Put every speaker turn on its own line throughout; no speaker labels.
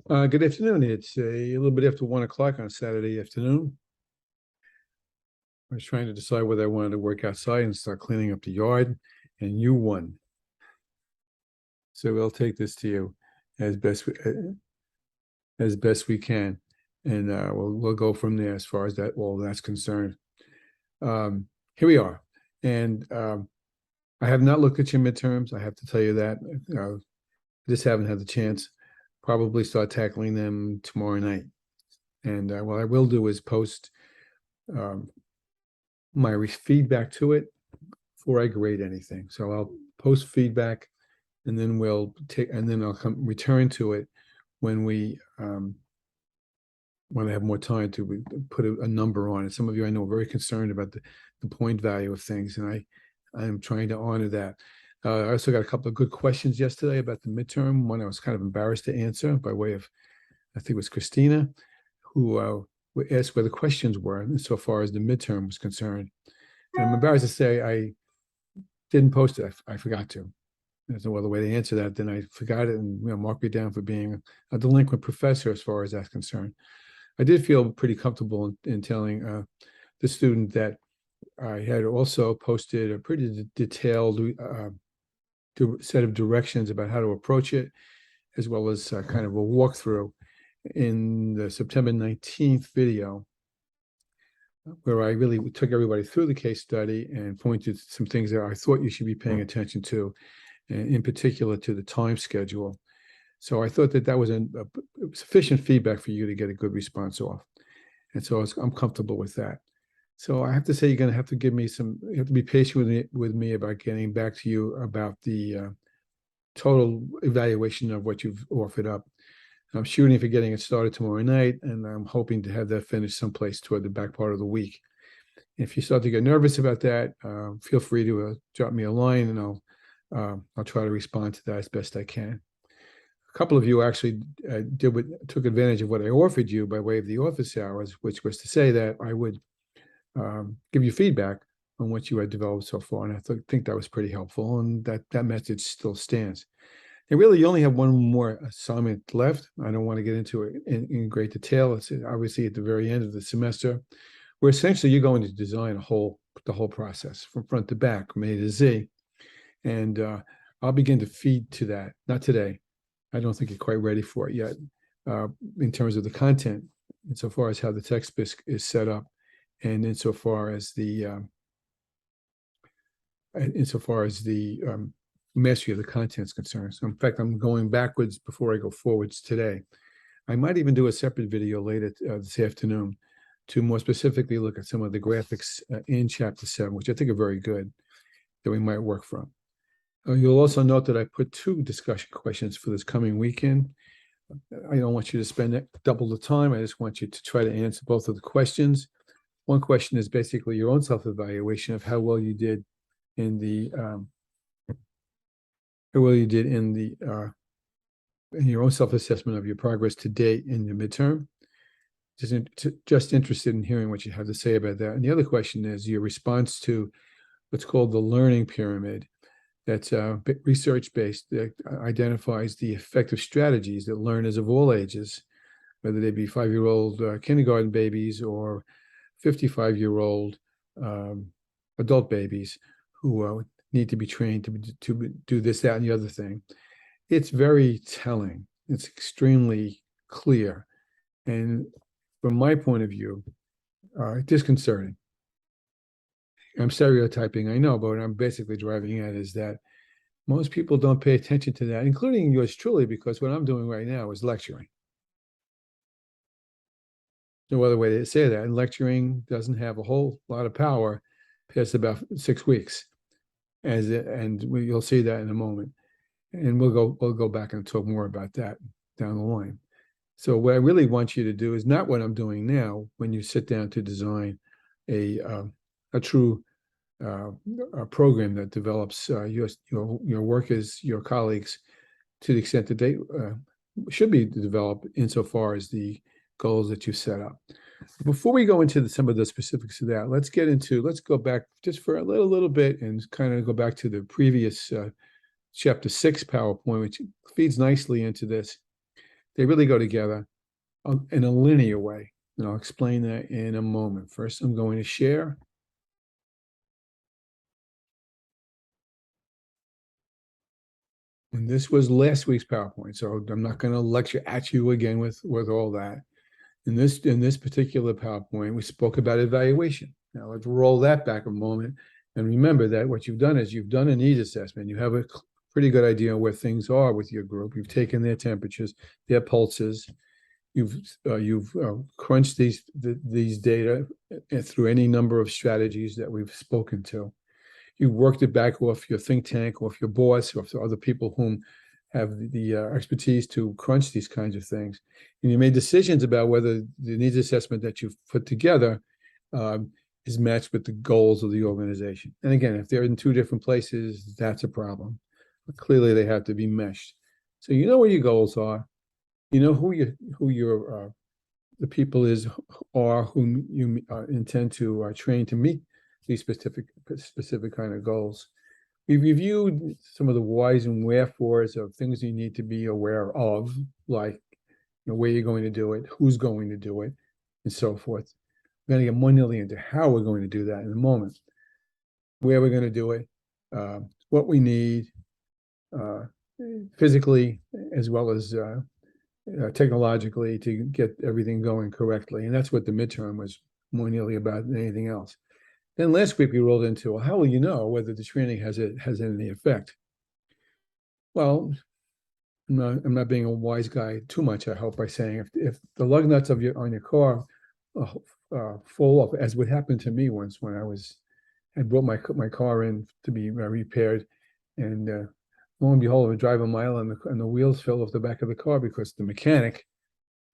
Good afternoon. It's a little bit after 1 o'clock on Saturday afternoon. I was trying to decide whether I wanted to work outside and start cleaning up the yard, and you won. So we'll take this to you as best we can, and we'll go from there as far as that's concerned. Here we are, and I have not looked at your midterms. I have to tell you that. Just haven't had the chance. Probably start tackling them tomorrow night. And what I will do is post my feedback to it before I grade anything. So I'll post feedback, and then I'll return to it when I have more time to put a number on it. Some of you I know are very concerned about the point value of things, and I'm trying to honor that. I also got a couple of good questions yesterday about the midterm. One I was kind of embarrassed to answer by way of, I think it was Christina, who asked where the questions were insofar as the midterm was concerned. And I'm embarrassed to say I didn't post it. I forgot to. There's no other way to answer that. Then I forgot it and marked me down for being a delinquent professor as far as that's concerned. I did feel pretty comfortable in telling the student that I had also posted a pretty detailed set of directions about how to approach it, as well as kind of a walkthrough in the September 19th video, where I really took everybody through the case study and pointed to some things that I thought you should be paying attention to, and in particular to the time schedule. So I thought that was a sufficient feedback for you to get a good response off. And so I'm comfortable with that. So I have to say, you're going to have to you have to be patient with me about getting back to you about the total evaluation of what you've offered up. I'm shooting for getting it started tomorrow night, and I'm hoping to have that finished someplace toward the back part of the week. If you start to get nervous about that, feel free to drop me a line, and I'll try to respond to that as best I can. A couple of you actually took advantage of what I offered you by way of the office hours, which was to say that I would give you feedback on what you had developed so far, and I think that was pretty helpful, and that message still stands. And really, you only have one more assignment left. I don't want to get into it in great detail. It's obviously at the very end of the semester, where essentially you're going to design the whole process from front to back, from A to Z. And I'll begin to feed to that. Not today. I don't think you're quite ready for it yet in terms of the content, insofar as how the text is set up, and insofar as the mastery of the content is concerned. So in fact, I'm going backwards before I go forwards today. I might even do a separate video later this afternoon to more specifically look at some of the graphics in Chapter 7, which I think are very good, that we might work from. You'll also note that I put 2 discussion questions for this coming weekend. I don't want you to spend double the time. I just want you to try to answer both of the questions. One question is basically your own self-evaluation of how well you did in your own self-assessment of your progress to date in your midterm. Just interested in hearing what you have to say about that. And the other question is your response to what's called the learning pyramid. That's research-based, that identifies the effective strategies that learners of all ages, whether they be 5-year-old kindergarten babies or 55-year-old adult babies who need to be trained to do this, that, and the other thing. It's very telling. It's extremely clear. And from my point of view, disconcerting. I'm stereotyping, I know, but what I'm basically driving at is that most people don't pay attention to that, including yours truly, because what I'm doing right now is lecturing. No other way to say that. And lecturing doesn't have a whole lot of power past about 6 weeks. You'll see that in a moment. And we'll go back and talk more about that down the line. So what I really want you to do is not what I'm doing now when you sit down to design a true program that develops your workers, your colleagues, to the extent that they should be developed insofar as the goals that you set up. Before we go into some of the specifics of that, let's go back just for a little bit and kind of go back to the previous Chapter 6 PowerPoint, which feeds nicely into this. They really go together in a linear way. And I'll explain that in a moment. First, I'm going to share. And this was last week's PowerPoint, so I'm not going to lecture at you again with all that. In this particular PowerPoint, we spoke about evaluation. Now let's roll that back a moment and remember that what you've done is you've done a needs assessment. You have a pretty good idea where things are with your group. You've taken their temperatures, their pulses. You've crunched these data through any number of strategies that we've spoken to. You worked it back off your think tank, off your boss, off other people whom have the expertise to crunch these kinds of things. And you made decisions about whether the needs assessment that you've put together is matched with the goals of the organization. And again, if they're in two different places, that's a problem. But clearly, they have to be meshed. So you know what your goals are. You know who your the people are whom you intend to train to meet these specific kind of goals. We've reviewed some of the whys and wherefores of things you need to be aware of, like where you're going to do it, who's going to do it, and so forth. We're going to get more nearly into how we're going to do that in a moment, where we're going to do it, what we need physically as well as technologically to get everything going correctly. And that's what the midterm was more nearly about than anything else. Then last week we rolled into, well, how will you know whether the training has any effect? Well, I'm not being a wise guy too much, I hope, by saying if the lug nuts on your car fall off, as would happen to me once when I brought my car in to be repaired, and lo and behold, I drive a mile and the wheels fell off the back of the car because the mechanic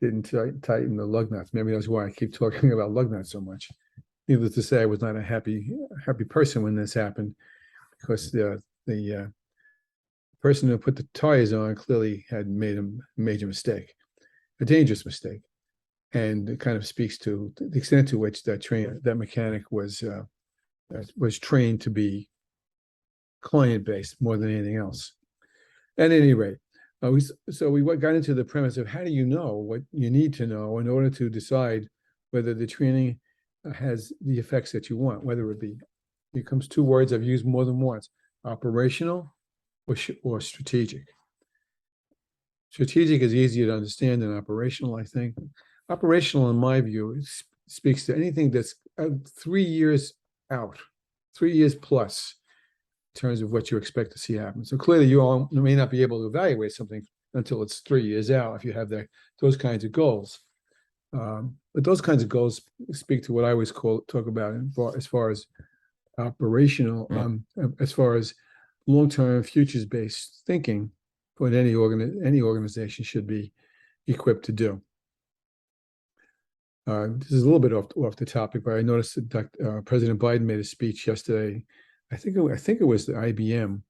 didn't tighten the lug nuts. Maybe that's why I keep talking about lug nuts so much. Needless to say, I was not a happy person when this happened, because the person who put the tires on clearly had made a major mistake, a dangerous mistake, and it kind of speaks to the extent to which that mechanic was trained to be client-based more than anything else. At any rate, we got into the premise of how do you know what you need to know in order to decide whether the training has the effects that you want, whether it becomes two words I've used more than once: operational or strategic. Strategic is easier to understand than operational, I think. Operational, in my view, speaks to anything that's 3 years out, 3 years plus, in terms of what you expect to see happen. So clearly, you may not be able to evaluate something until it's 3 years out if you have those kinds of goals. But those kinds of goals speak to what I always talk about as far as operational, as far as long-term futures-based thinking, what any organization should be equipped to do. This is a little bit off the topic, but I noticed that President Biden made a speech yesterday. I think it was the IBM,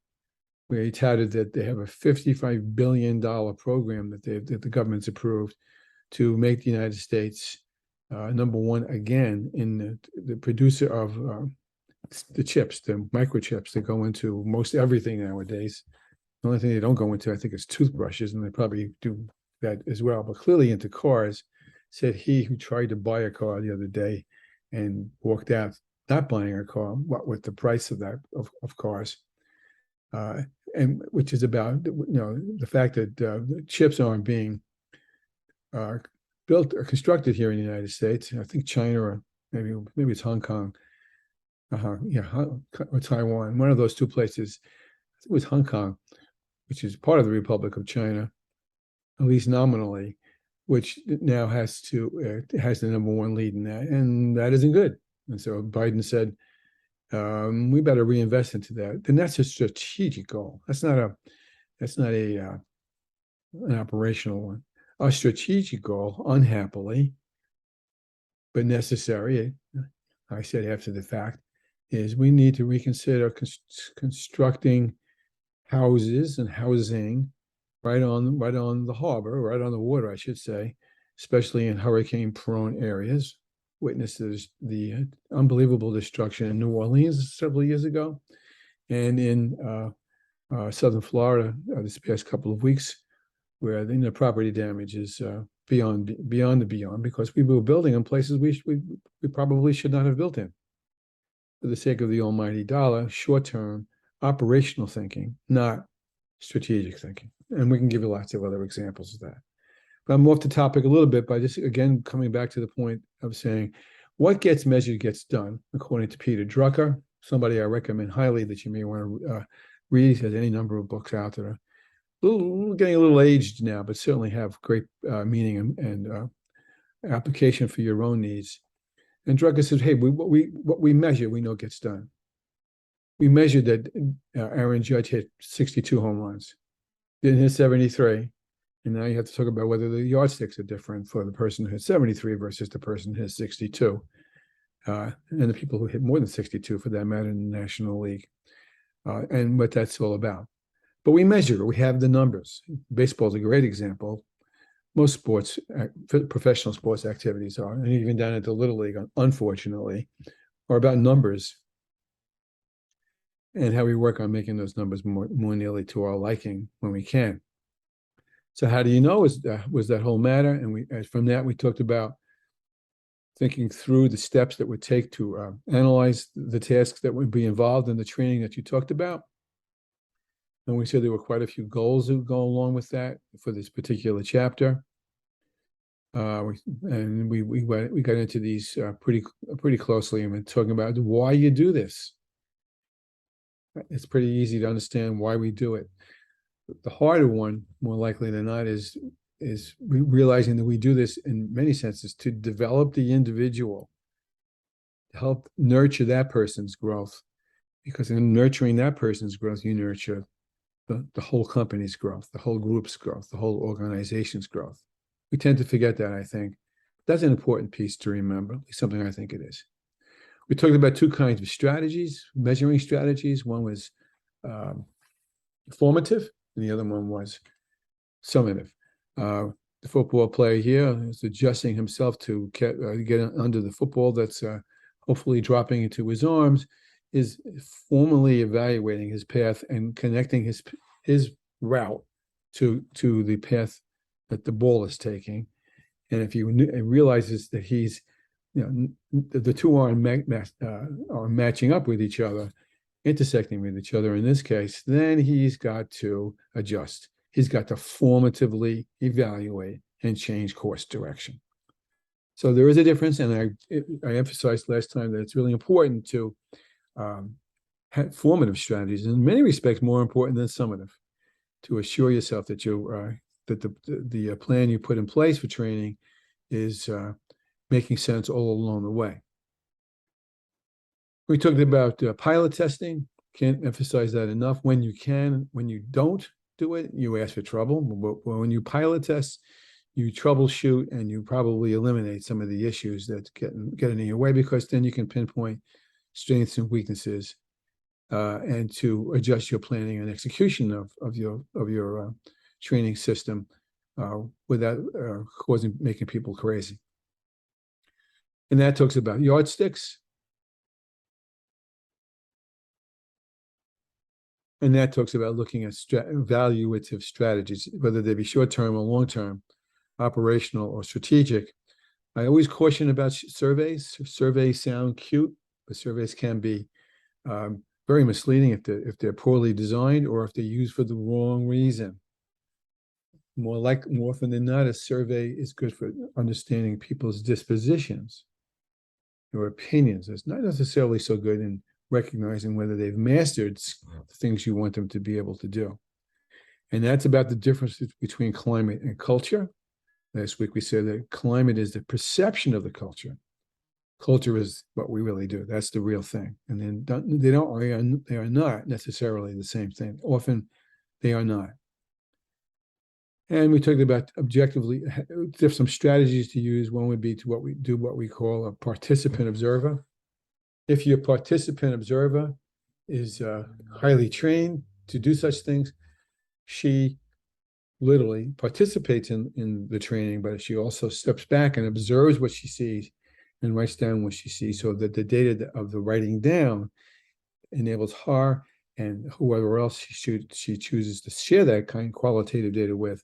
where he touted that they have a $55 billion program that the government's approved to make the United States number one again in the producer of the chips, the microchips that go into most everything nowadays. The only thing they don't go into, I think, is toothbrushes, and they probably do that as well, but clearly into cars, said he who tried to buy a car the other day and walked out not buying a car, what with the price of cars, and which is about the fact that the chips aren't being built or constructed here in the United States. I think China, or maybe it's Hong Kong, or Taiwan, one of those two places. I think it was Hong Kong, which is part of the Republic of China, at least nominally, which now has the number one lead in that, and that isn't good. And so Biden said, we better reinvest into that. And that's a strategic goal. That's not an operational one. A strategic goal, unhappily, but necessary, I said after the fact, is we need to reconsider constructing houses and housing right on the harbor, right on the water, I should say, especially in hurricane-prone areas. Witnesses the unbelievable destruction in New Orleans several years ago, and in southern Florida this past couple of weeks, where the property damage is beyond the beyond, because we were building in places we probably should not have built in. For the sake of the almighty dollar, short-term operational thinking, not strategic thinking. And we can give you lots of other examples of that. But I'm off the topic a little bit by just, again, coming back to the point of saying what gets measured gets done, according to Peter Drucker, somebody I recommend highly that you may want to read. He has any number of books out that are getting a little aged now, but certainly have great meaning and application for your own needs. And Drucker says, hey, what we measure, we know gets done. We measured that Aaron Judge hit 62 home runs, didn't hit 73. And now you have to talk about whether the yardsticks are different for the person who hit 73 versus the person who hit 62. And the people who hit more than 62, for that matter, in the National League. And what that's all about. But we measure, we have the numbers. Baseball is a great example. Most sports, professional sports activities are, and even down at the Little League, unfortunately, are about numbers and how we work on making those numbers more nearly to our liking when we can. So how do you know was that whole matter? And from that, we talked about thinking through the steps that would take to analyze the tasks that would be involved in the training that you talked about. And we said there were quite a few goals that would go along with that for this particular chapter. We got into these pretty closely, and we're talking about why you do this. It's pretty easy to understand why we do it. The harder one, more likely than not, is realizing that we do this in many senses to develop the individual, to help nurture that person's growth. Because in nurturing that person's growth, you nurture the whole company's growth, the whole group's growth, the whole organization's growth. We tend to forget that, I think. That's an important piece to remember, something I think it is. We talked about two kinds of strategies, measuring strategies. One was formative, and the other one was summative. The football player here is adjusting himself to get under the football that's hopefully dropping into his arms, is formally evaluating his path and connecting his route to the path that the ball is taking. And if he realizes that he's, the two are matching up with each other, intersecting with each other in this case, then he's got to adjust. He's got to formatively evaluate and change course direction. So there is a difference, and I emphasized last time that it's really important to have formative strategies, in many respects more important than summative, to assure yourself that that the plan you put in place for training is making sense all along the way. We talked about pilot testing. Can't emphasize that enough. When you can, when you don't do it, you ask for trouble. But when you pilot test, you troubleshoot and you probably eliminate some of the issues that get in your way, because then you can pinpoint strengths and weaknesses and to adjust your planning and execution of your training system without making people crazy. And that talks about yardsticks. And that talks about looking at evaluative strategies, whether they be short-term or long-term, operational or strategic. I always caution about surveys. Surveys sound cute, but surveys can be very misleading if they're poorly designed or if they're used for the wrong reason. More often than not, a survey is good for understanding people's dispositions or opinions. It's not necessarily so good in recognizing whether they've mastered the things you want them to be able to do. And that's about the difference between climate and culture. Last week we said that climate is the perception of the culture. Culture is what we really do. That's the real thing. And then they are not necessarily the same thing. Often they are not. And we talked about objectively, there's some strategies to use. One would be to what we call a participant observer. If your participant observer is highly trained to do such things, she literally participates in the training, but she also steps back and observes what she sees and writes down what she sees, so that the data of the writing down enables her and whoever else she chooses to share that kind of qualitative data with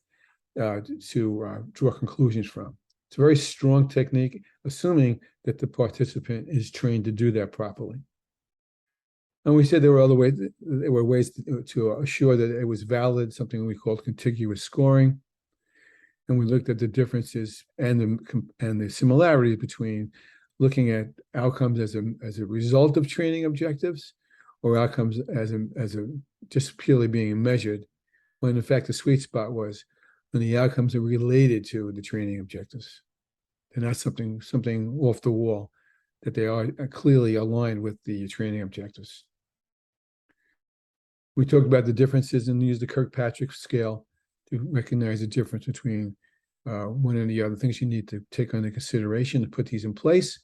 draw conclusions from. It's a very strong technique, assuming that the participant is trained to do that properly. And we said there were other ways, there were ways to assure that it was valid, something we called contiguous scoring. And we looked at the differences and the similarities between looking at outcomes as a result of training objectives, or outcomes as a just purely being measured, when in fact the sweet spot was when the outcomes are related to the training objectives. They're not something off the wall, that they are clearly aligned with the training objectives. We talked about the differences and used the Kirkpatrick scale to recognize the difference between one and the other things you need to take under consideration to put these in place.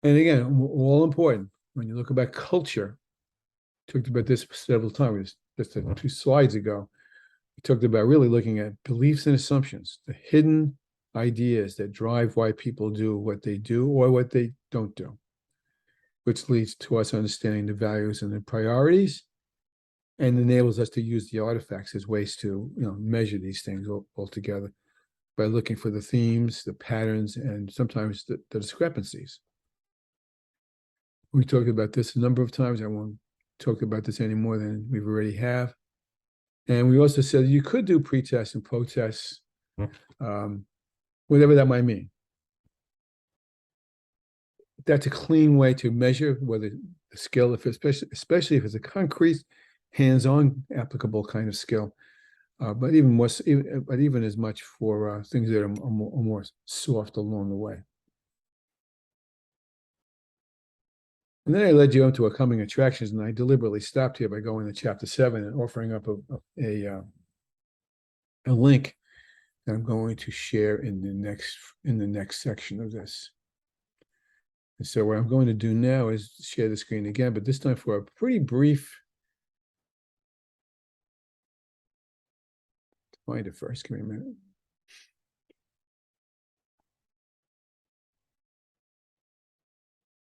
And again, all important, when you look about culture, talked about this several times, just 2 slides ago, we talked about really looking at beliefs and assumptions, the hidden ideas that drive why people do what they do or what they don't do, which leads to us understanding the values and the priorities, and enables us to use the artifacts as ways to measure these things all together by looking for the themes, the patterns, and sometimes the discrepancies. We talked about this a number of times. I won't talk about this any more than we've already have. And we also said you could do pre-tests and post-tests, whatever that might mean. That's a clean way to measure whether the skill, especially if it's a concrete, hands-on applicable kind of skill, but even as much for things that are more soft along the way. And then I led you into coming attractions, and I deliberately stopped here by going to chapter 7 and offering up a link that I'm going to share in the next section of this. And so what I'm going to do now is share the screen again, but this time for a pretty brief. Find it first. Give me a minute.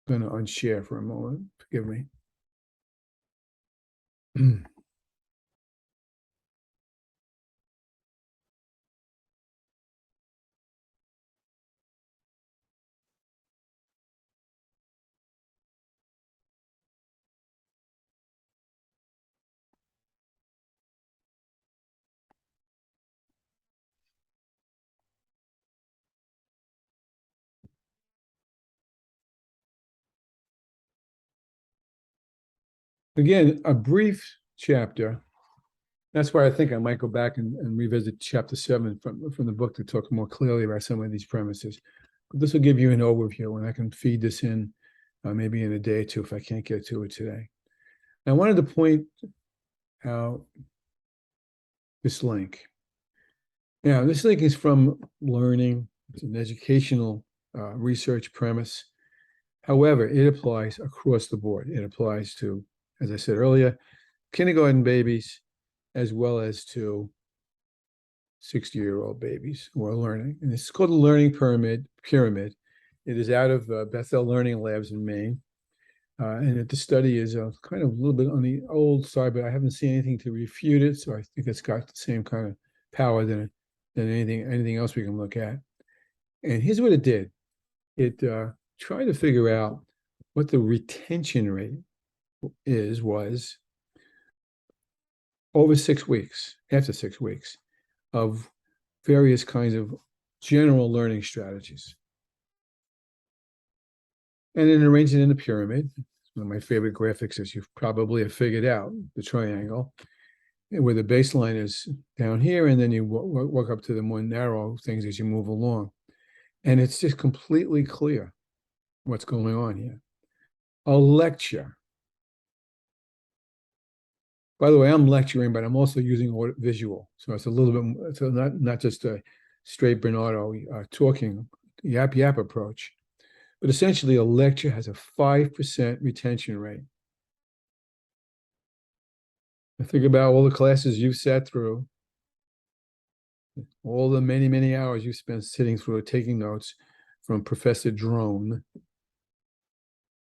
I'm going to unshare for a moment. Forgive me. Again, a brief chapter. That's why I think I might go back and revisit chapter 7 from the book to talk more clearly about some of these premises. But this will give you an overview, and I can feed this in maybe in a day or two if I can't get to it today. I wanted to point out this link. Now, this link is from Learning. It's an educational research premise. However, it applies across the board. It applies to, as I said earlier, kindergarten babies, as well as to 60-year-old babies who are learning. And it's called the Learning Pyramid. It is out of Bethel Learning Labs in Maine. And the study is kind of a little bit on the old side, but I haven't seen anything to refute it. So I think it's got the same kind of power than anything else we can look at. And here's what it did. It tried to figure out what the retention rate was over 6 weeks, after 6 weeks, of various kinds of general learning strategies. And then arranged it in a pyramid. One of my favorite graphics, as you probably have figured out, the triangle, where the baseline is down here, and then you walk up to the more narrow things as you move along. And it's just completely clear what's going on here. A lecture. By the way, I'm lecturing, but I'm also using visual. So it's a little bit, so not just a straight Bernardo talking yap approach. But essentially, a lecture has a 5% retention rate. Now think about all the classes you've sat through, all the many, many hours you spent sitting through taking notes from Professor Drone.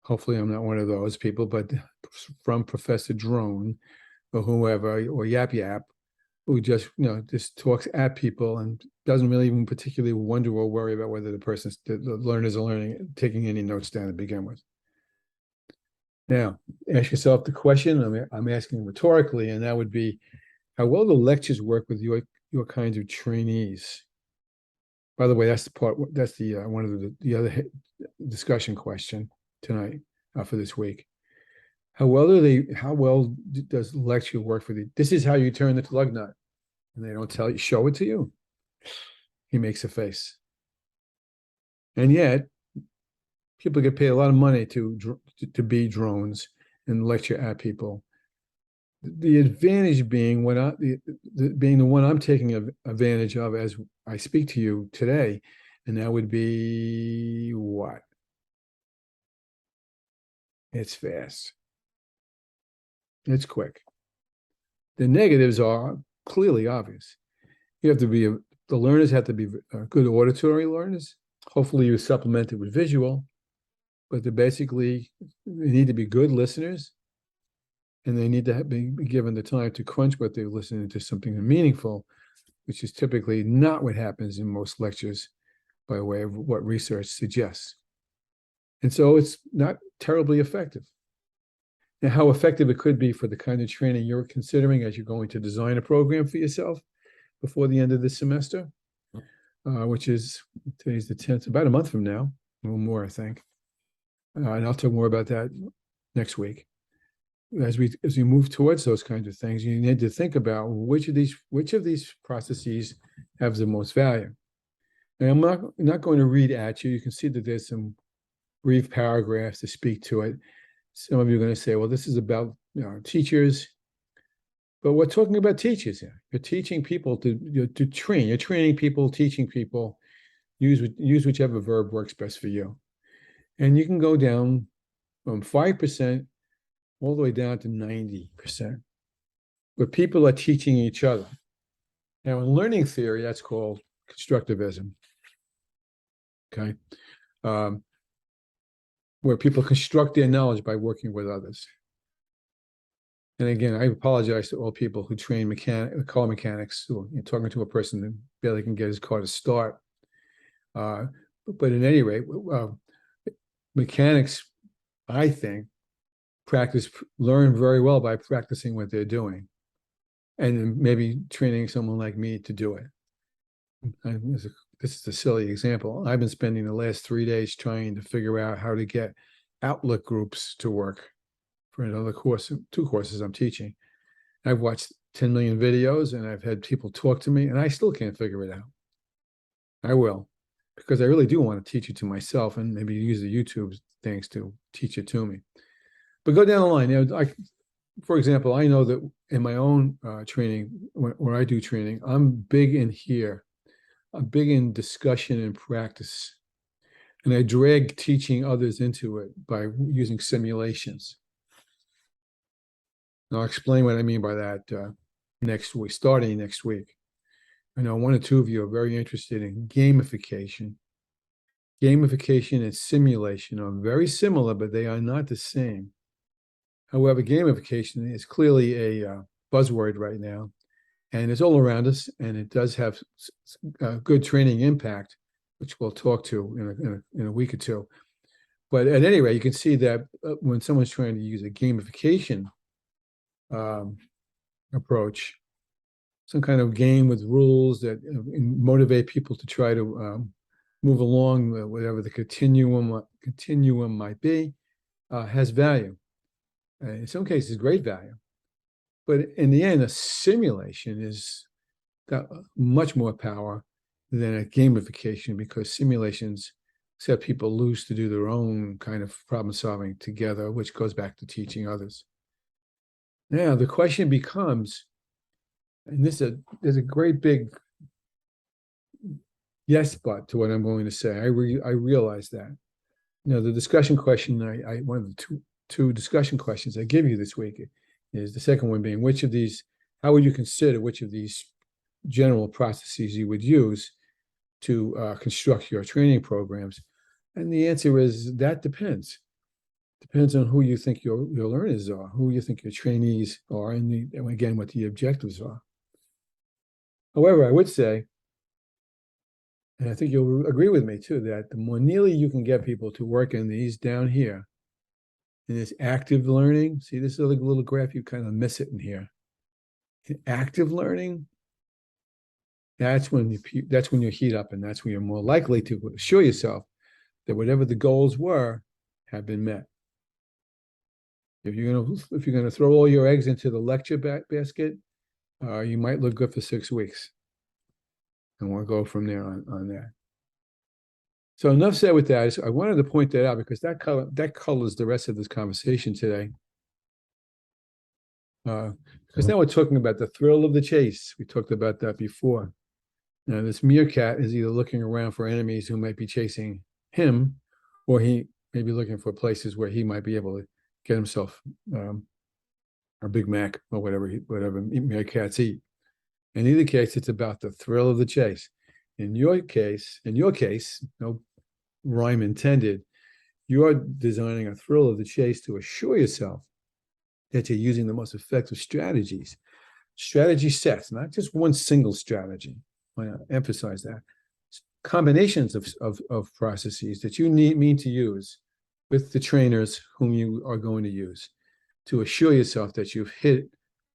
Hopefully, I'm not one of those people, but from Professor Drone or whoever, or Yap, who just, just talks at people and doesn't really even particularly wonder or worry about whether the learners are taking any notes down to begin with. Now, ask yourself the question I'm asking rhetorically, and that would be, how well do lectures work with your kinds of trainees? By the way, that's the one of the other discussion question tonight for this week. How well does lecture work for you? This is how you turn the lug nut, and they don't show it to you. He makes a face, and yet people get paid a lot of money to be drones and lecture at people. The advantage being being the one I'm taking advantage of as I speak to you today, and that would be what? It's fast. It's quick. The negatives are clearly obvious. You have to be the learners have to be good auditory learners. Hopefully, you supplement it with visual, but they need to be good listeners, and they need to be given the time to crunch what they're listening to something meaningful, which is typically not what happens in most lectures by way of what research suggests. And so it's not terribly effective. Now, how effective it could be for the kind of training you're considering as you're going to design a program for yourself before the end of this semester, which is, today's the 10th, about a month from now, a little more, I think. And I'll talk more about that next week. As we move towards those kinds of things, you need to think about which of these processes have the most value. And I'm not going to read at you. You can see that there's some brief paragraphs to speak to it. Some of you are going to say, well, this is about teachers, but we're talking about teachers here. You're teaching people to train. You're training people, teaching people. Use whichever verb works best for you. And you can go down from 5% all the way down to 90%, where people are teaching each other. Now, in learning theory, that's called constructivism. Okay. Where people construct their knowledge by working with others. And again, I apologize to all people who train car mechanics, who you're talking to a person who barely can get his car to start. But at any rate, mechanics, I think, learn very well by practicing what they're doing, and maybe training someone like me to do it. This is a silly example. I've been spending the last 3 days trying to figure out how to get Outlook groups to work for another course, 2 courses I'm teaching. I've watched 10 million videos, and I've had people talk to me, and I still can't figure it out. I will, because I really do want to teach it to myself, and maybe use the YouTube things to teach it to me. But go down the line. For example, I know that in my own training, when I do training, I'm big in here. I'm big in discussion and practice. And I drag teaching others into it by using simulations. And I'll explain what I mean by that starting next week. I know 1 or 2 of you are very interested in gamification. Gamification and simulation are very similar, but they are not the same. However, gamification is clearly a buzzword right now, and it's all around us, and it does have good training impact, which we'll talk to in a week or two. But at any rate, you can see that when someone's trying to use a gamification approach, some kind of game with rules that motivate people to try to move along whatever the continuum might be, has value. In some cases, great value. But in the end, a simulation has got much more power than a gamification, because simulations set people loose to do their own kind of problem solving together, which goes back to teaching others. Now, the question becomes, and there's a great big yes but to what I'm going to say. I realize that. The discussion question, one of the two discussion questions I give you this week is the second one being, how would you consider which of these general processes you would use to construct your training programs? And the answer is that depends. Depends on who you think your learners are, who you think your trainees are, and again, what the objectives are. However, I would say, and I think you'll agree with me too, that the more nearly you can get people to work in these down here, in this active learning, see this little graph, you kind of miss it in here. In active learning, that's when you heat up, and that's when you're more likely to assure yourself that whatever the goals were have been met. If you're gonna throw all your eggs into the lecture basket, you might look good for 6 weeks, and we'll go from there on that. So enough said with that. I wanted to point that out because that colors the rest of this conversation today. Because now we're talking about the thrill of the chase. We talked about that before. Now, this meerkat is either looking around for enemies who might be chasing him, or he may be looking for places where he might be able to get himself a Big Mac or whatever meerkats eat. In either case, it's about the thrill of the chase. In your case, no rhyme intended, you're designing a thrill of the chase to assure yourself that you're using the most effective strategy sets, not just one single strategy. I want to emphasize that. Combinations of processes that you mean to use with the trainers whom you are going to use to assure yourself that you've hit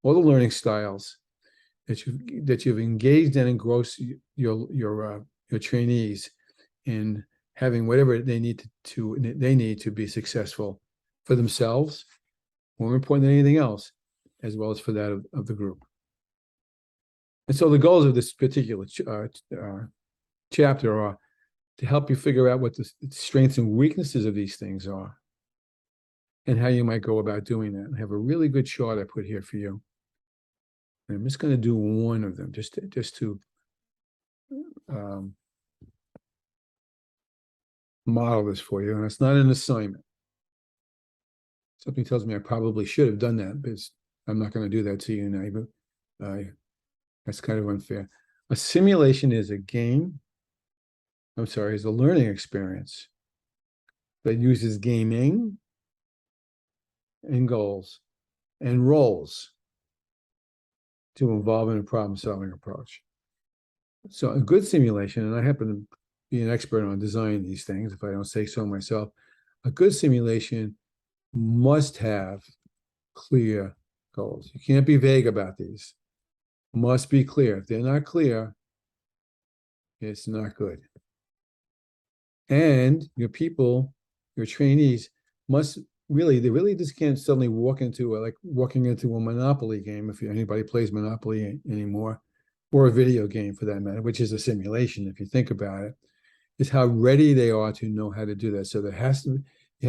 all the learning styles, that you've engaged and engrossed your trainees in having whatever they need to be successful for themselves, more important than anything else, as well as for that of the group. And so the goals of this particular chapter are to help you figure out what the strengths and weaknesses of these things are and how you might go about doing that. I have a really good chart I put here for you. And I'm just going to do one of them just to model this for you. And it's not an assignment. Something tells me I probably should have done that, but I'm not going to do that to you now. But that's kind of unfair. A simulation is a game. Is a learning experience that uses gaming and goals and roles to involve in a problem-solving approach. So a good simulation, and I happen to be an expert on designing these things, if I don't say so myself, a good simulation must have clear goals. You can't be vague about these. Must be clear. If they're not clear, it's not good. And your people, your trainees, they really just can't suddenly walk into a Monopoly game, if anybody plays Monopoly anymore, or a video game for that matter, which is a simulation, if you think about it, is how ready they are to know how to do that. So you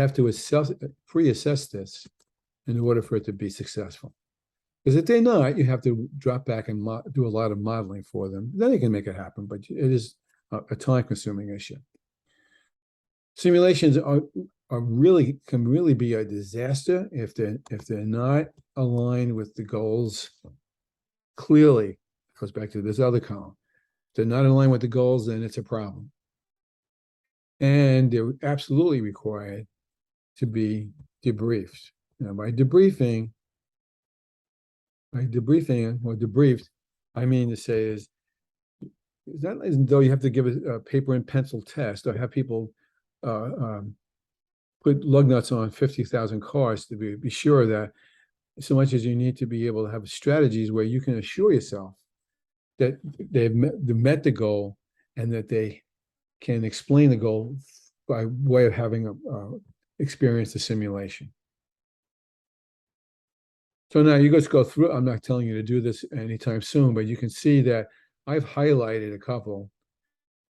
have to pre-assess this in order for it to be successful. Because if they're not, you have to drop back and do a lot of modeling for them. Then you can make it happen, but it is a time-consuming issue. Simulations can really be a disaster if they're not aligned with the goals clearly. It goes back to this other column. If they're not aligned with the goals, then it's a problem. And they're absolutely required to be debriefed. Now, by debriefed, I mean to say is not as though you have to give a paper and pencil test or have people put lug nuts on 50,000 cars to be sure that, so much as you need to be able to have strategies where you can assure yourself that they've met the goal and that they can explain the goal by way of having experienced the simulation. So now you just go through, I'm not telling you to do this anytime soon, but you can see that I've highlighted a couple,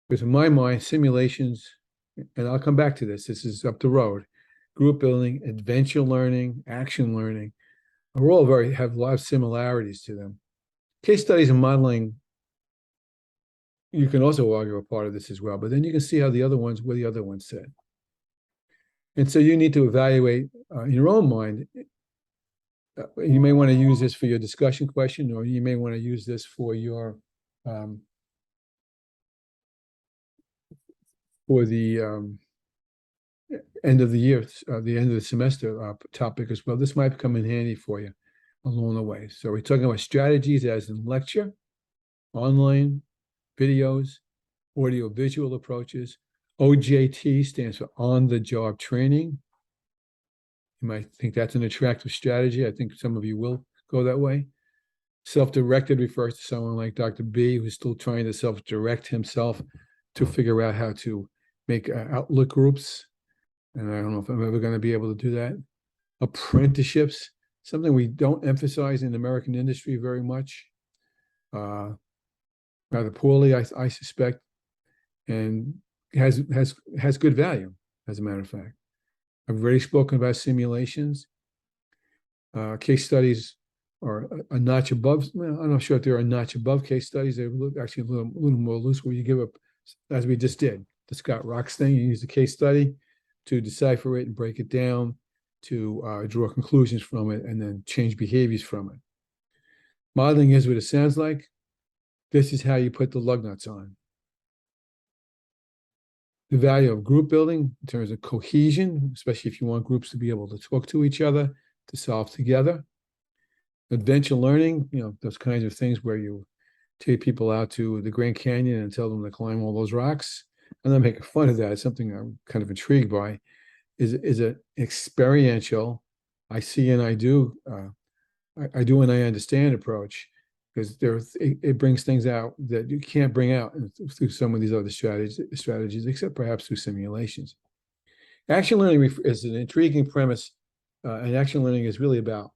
because in my mind, simulations, and I'll come back to this is up the road, group building, adventure learning, action learning, are all have a lot of similarities to them. Case studies and modeling, you can also argue a part of this as well, but then you can see how the other ones, where the other ones said. And so you need to evaluate in your own mind. You may want to use this for your discussion question, or you may want to use this for your for the end of the year, the end of the semester topic as well. This might come in handy for you along the way. So we're talking about strategies as in lecture online videos, audio-visual approaches. OJT stands for on-the-job training. You might think that's an attractive strategy. I think some of you will go that way. Self-directed refers to someone like Dr. B, who's still trying to self-direct himself to figure out how to make outlook groups. And I don't know if I'm ever going to be able to do that. Apprenticeships, something we don't emphasize in American industry very much, rather poorly, I suspect, and has good value, as a matter of fact. I've already spoken about simulations. Case studies are a notch above. Well, I'm not sure if they're a notch above case studies. They're actually a little more loose, where you give up, as we just did, the Scott Rocks thing. You use a case study to decipher it and break it down, to draw conclusions from it, and then change behaviors from it. Modeling is what it sounds like. This is how you put the lug nuts on. The value of group building in terms of cohesion, especially if you want groups to be able to talk to each other, to solve together. Adventure learning, those kinds of things where you take people out to the Grand Canyon and tell them to climb all those rocks. I'm not making fun of that. It's something I'm kind of intrigued by. Is an experiential, I see and I do, I do and I understand approach, because it brings things out that you can't bring out through some of these other strategies, except perhaps through simulations. Action learning is an intriguing premise, and action learning is really about,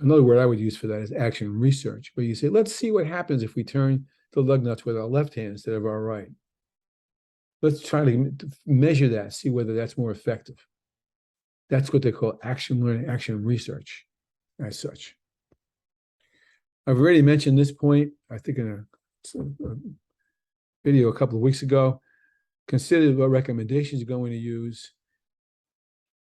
another word I would use for that is action research, where you say, let's see what happens if we turn the lug nuts with our left hand instead of our right. Let's try to measure that, see whether that's more effective. That's what they call action learning, action research, as such. I've already mentioned this point, I think in a video a couple of weeks ago. Consider what recommendations you're going to use.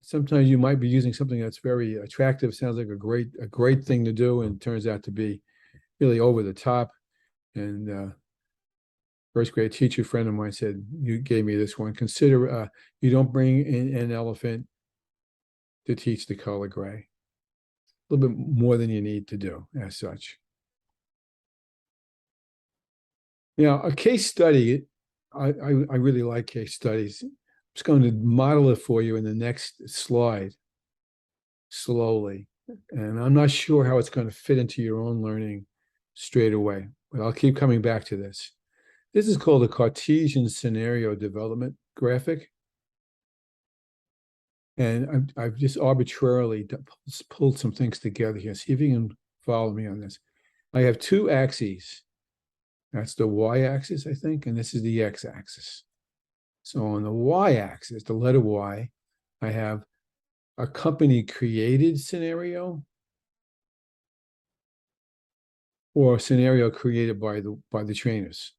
Sometimes you might be using something that's very attractive, sounds like a great thing to do, and turns out to be really over the top. And first grade teacher friend of mine said, you gave me this one, consider you don't bring in an elephant to teach the color gray. A little bit more than you need to do, as such. A case study, I really like case studies. I'm just going to model it for you in the next slide, slowly. And I'm not sure how it's going to fit into your own learning straight away, but I'll keep coming back to this. This is called a Cartesian scenario development graphic. And I've just arbitrarily pulled some things together here. See if you can follow me on this. I have two axes. That's the y-axis, I think, and this is the x-axis. So on the y-axis, the letter Y, I have a company-created scenario, or a scenario created by the trainers.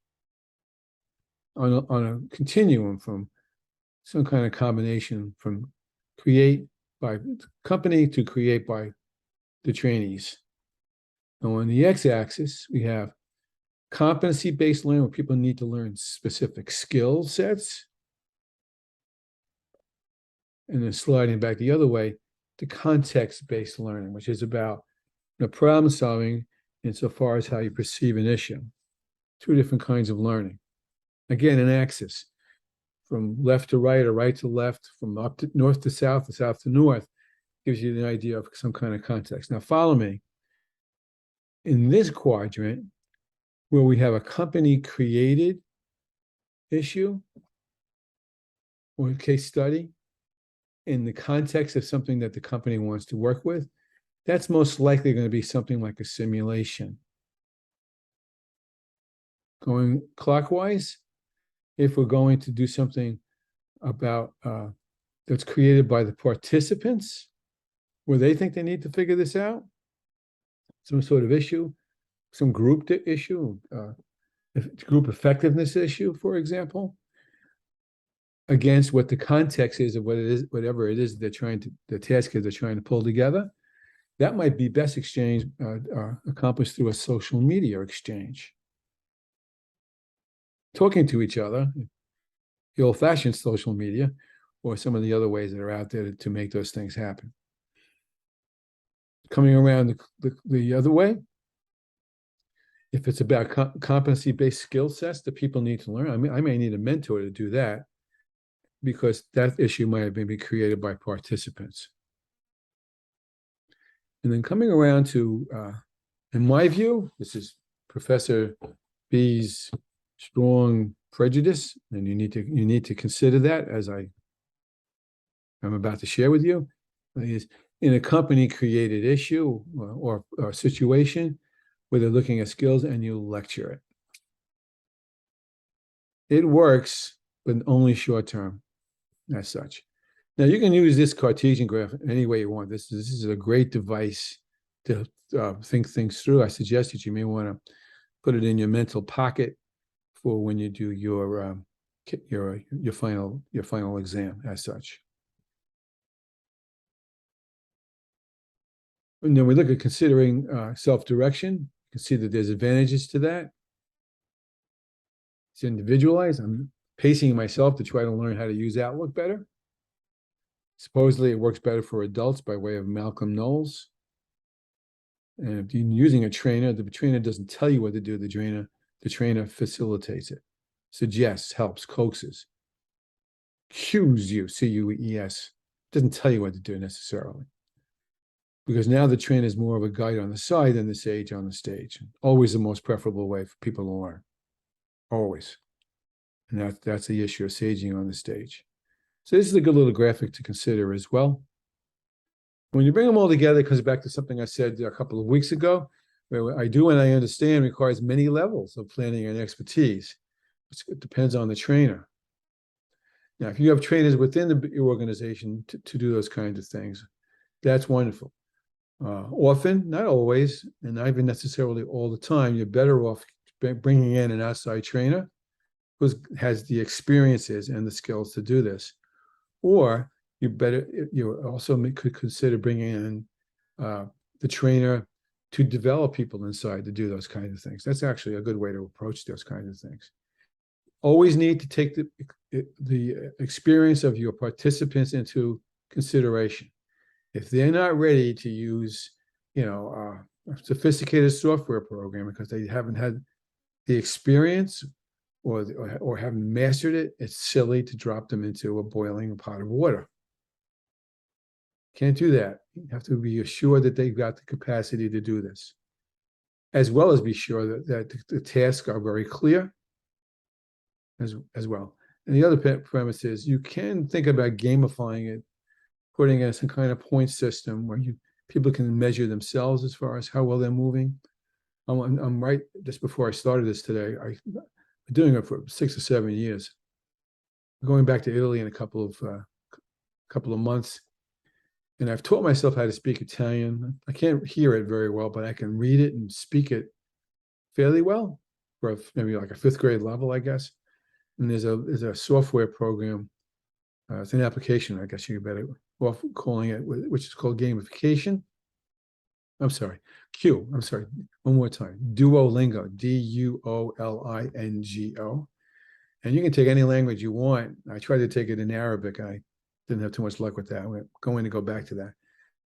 On a continuum from some kind of combination from create by company to create by the trainees. And on the x-axis, we have competency-based learning, where people need to learn specific skill sets. And then sliding back the other way to context-based learning, which is about problem solving insofar as how you perceive an issue. Two different kinds of learning. Again, an axis from left to right or right to left, from up to north to south to north, gives you an idea of some kind of context. Now follow me. In this quadrant, where we have a company-created issue or case study in the context of something that the company wants to work with, that's most likely going to be something like a simulation. Going clockwise, if we're going to do something about that's created by the participants, where they think they need to figure this out, some sort of issue, some group issue, group effectiveness issue, for example, against what the context is of what it is, whatever it is the task is they're trying to pull together, that might be best accomplished through a social media exchange. Talking to each other, the old-fashioned social media, or some of the other ways that are out there to make those things happen. Coming around the other way, If it's about competency-based skill sets that people need to learn, I mean, I may need a mentor to do that because that issue might have been created by participants. And then coming around to, in my view, this is Professor B's strong prejudice, and you need to consider that as I'm about to share with you, is in a company created issue or situation where they're looking at skills and you lecture it. It works, but only short term as such. Now you can use this Cartesian graph any way you want. This is a great device to think things through. I suggest that you may want to put it in your mental pocket for when you do your final exam as such. And then we look at considering self-direction. You can see that there's advantages to that. It's individualized. I'm pacing myself to try to learn how to use Outlook better. Supposedly it works better for adults by way of Malcolm Knowles. And if you're using a trainer, the trainer doesn't tell you what to do. The trainer facilitates it, suggests, helps, coaxes, cues you, C-U-E-S, doesn't tell you what to do necessarily. Because now the trainer is more of a guide on the side than the sage on the stage. Always the most preferable way for people to learn. Always. And that's the issue of saging on the stage. So this is a good little graphic to consider as well. When you bring them all together, it comes back to something I said a couple of weeks ago, where I do and I understand requires many levels of planning and expertise. It depends on the trainer. Now, if you have trainers within your organization to do those kinds of things, that's wonderful. Often, not always, and not even necessarily all the time, you're better off bringing in an outside trainer who has the experiences and the skills to do this. Or you also could consider bringing in the trainer to develop people inside to do those kinds of things. That's actually a good way to approach those kinds of things. Always need to take the experience of your participants into consideration. If they're not ready to use, a sophisticated software program because they haven't had the experience or haven't mastered it, it's silly to drop them into a boiling pot of water. Can't do that. You have to be assured that they've got the capacity to do this, as well as be sure that the tasks are very clear as well. And the other premise is you can think about gamifying it, putting in some kind of point system where people can measure themselves as far as how well they're moving. I'm right, just before I started this today, I've been doing it for 6 or 7 years. Going back to Italy in a couple of months, and I've taught myself how to speak Italian. I can't hear it very well, but I can read it and speak it fairly well, for maybe like a 5th grade level, I guess. And there's a software program. It's an application, I guess you better off calling it, which is called gamification. I'm sorry, one more time. Duolingo, Duolingo. And you can take any language you want. I tried to take it in Arabic. I didn't have too much luck with that. I'm going to go back to that.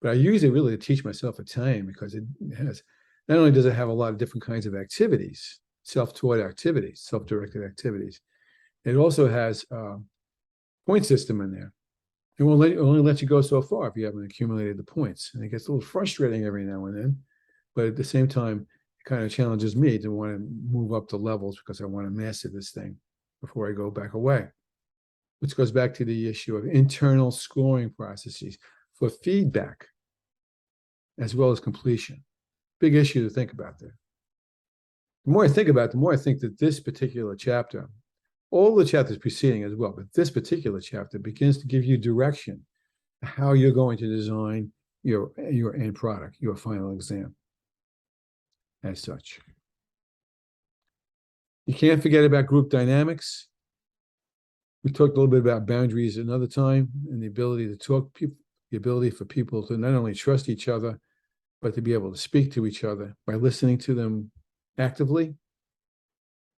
But I use it really to teach myself Italian because it has, not only does it have a lot of different kinds of activities, self-taught activities, self-directed activities, it also has a point system in there. It won't only let you go so far if you haven't accumulated the points. And it gets a little frustrating every now and then. But at the same time, it kind of challenges me to want to move up the levels because I want to master this thing before I go back away. Which goes back to the issue of internal scoring processes for feedback as well as completion. Big issue to think about there. The more I think about it, the more I think that this particular chapter, all the chapters preceding as well, but this particular chapter begins to give you direction how you're going to design your end product, your final exam as such. You can't forget about group dynamics. We talked a little bit about boundaries another time and the ability to talk, the ability for people to not only trust each other, but to be able to speak to each other by listening to them actively.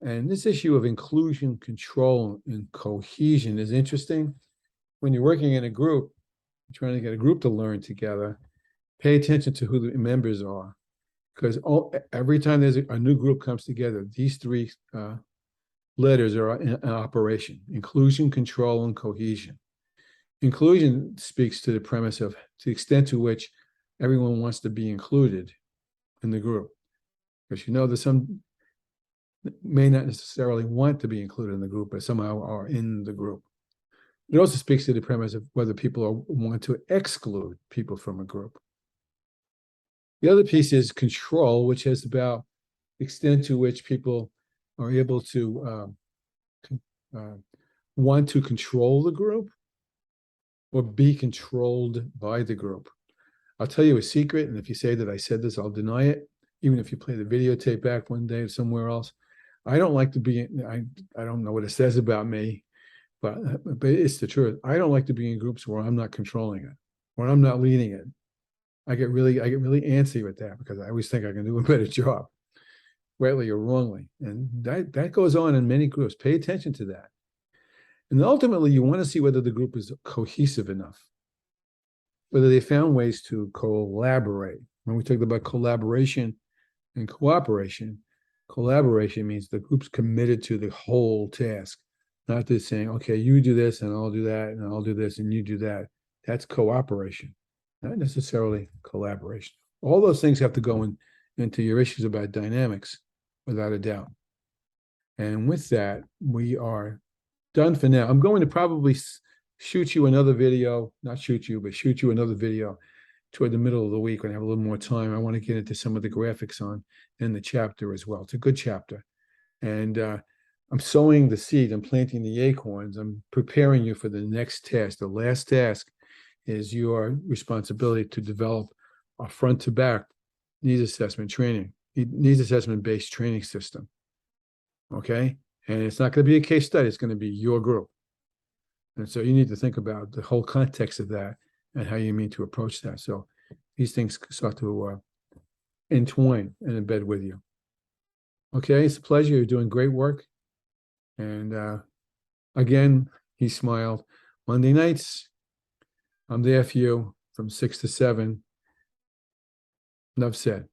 And this issue of inclusion, control, and cohesion is interesting. When you're working in a group, trying to get a group to learn together, pay attention to who the members are because every time there's a new group comes together, these three letters are in operation: inclusion, control, and cohesion. Inclusion speaks to the premise of to the extent to which everyone wants to be included in the group. Because there's some may not necessarily want to be included in the group, but somehow are in the group. It also speaks to the premise of whether people want to exclude people from a group. The other piece is control, which is about the extent to which people are able to want to control the group or be controlled by the group. I'll tell you a secret, and if you say that I said this, I'll deny it. Even if you play the videotape back one day somewhere else, I don't like to be. I don't know what it says about me, but it's the truth. I don't like to be in groups where I'm not controlling it, where I'm not leading it. I get really antsy with that because I always think I can do a better job, rightly or wrongly, and that goes on in many groups. Pay attention to that. And ultimately, you want to see whether the group is cohesive enough, whether they found ways to collaborate. When we talked about collaboration and cooperation, collaboration means the group's committed to the whole task, not just saying, okay, you do this and I'll do that and I'll do this and you do that. That's cooperation, not necessarily collaboration. All those things have to go into your issues about dynamics, without a doubt. And with that, we are done for now. I'm going to probably shoot you another video, not shoot you, but shoot you another video toward the middle of the week when I have a little more time. I want to get into some of the graphics in the chapter as well. It's a good chapter. And I'm sowing the seed, I'm planting the acorns, I'm preparing you for the next task. The last task is your responsibility to develop a front to back needs assessment based training system. Okay? And it's not going to be a case study, it's going to be your group. And so you need to think about the whole context of that and how you mean to approach that. So these things start to entwine and embed with you. Okay, it's a pleasure. You're doing great work. And again, he smiled. Monday nights, I'm there for you from 6 to 7. Enough said.